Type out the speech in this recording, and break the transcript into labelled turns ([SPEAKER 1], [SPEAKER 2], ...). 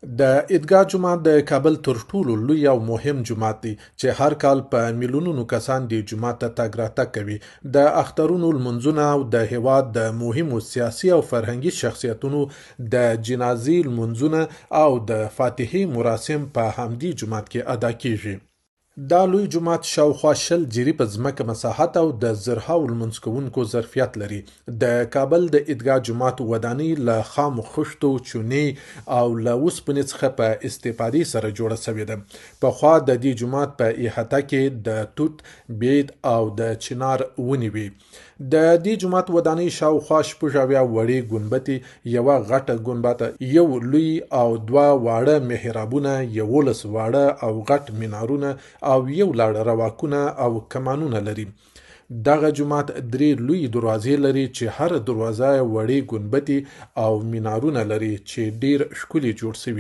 [SPEAKER 1] د عیدګاه جومات د کابل تر ټولو لوی او مهم جومات دی چې هر کال په میلیونونو کسان د جومات ته تګ راتګ کوي. د اخترونو لمونځونه او د هیواد د مهمو سیاسي او فرهنګي شخصیتونو د جنازې لمونځونه او د فاتحې مراسم په همدې جومات کې ادا کیږي. دا لوی جومات شاوخوا 20 جریبه ځمکه مساحت او د زرهاو لمونځ کوونکو ظرفیت لري. د کابل د عیدګاه جومات ودانۍ له خامو خښتو، چونې او له اوسپنې څخه په استفادې سره جوړه شوې ده. پخوا د دې جومات په احاطه کې د توت، بید او د چنار ونې وې. د دې جومات ودانۍ شاوخوا 80 وړې ګنبدې، یوه غټه ګنبده، یو لوی او دوه واړه محرابونه، 11 واړه او غټ منارونه او یو لړ رواکونه او کمانونه لري. دغه جومات 3 لوی دروازې لري چې هر دروازه وړې ګنبدې او منارونه لري چې ډیر ښکلي جوړ شوي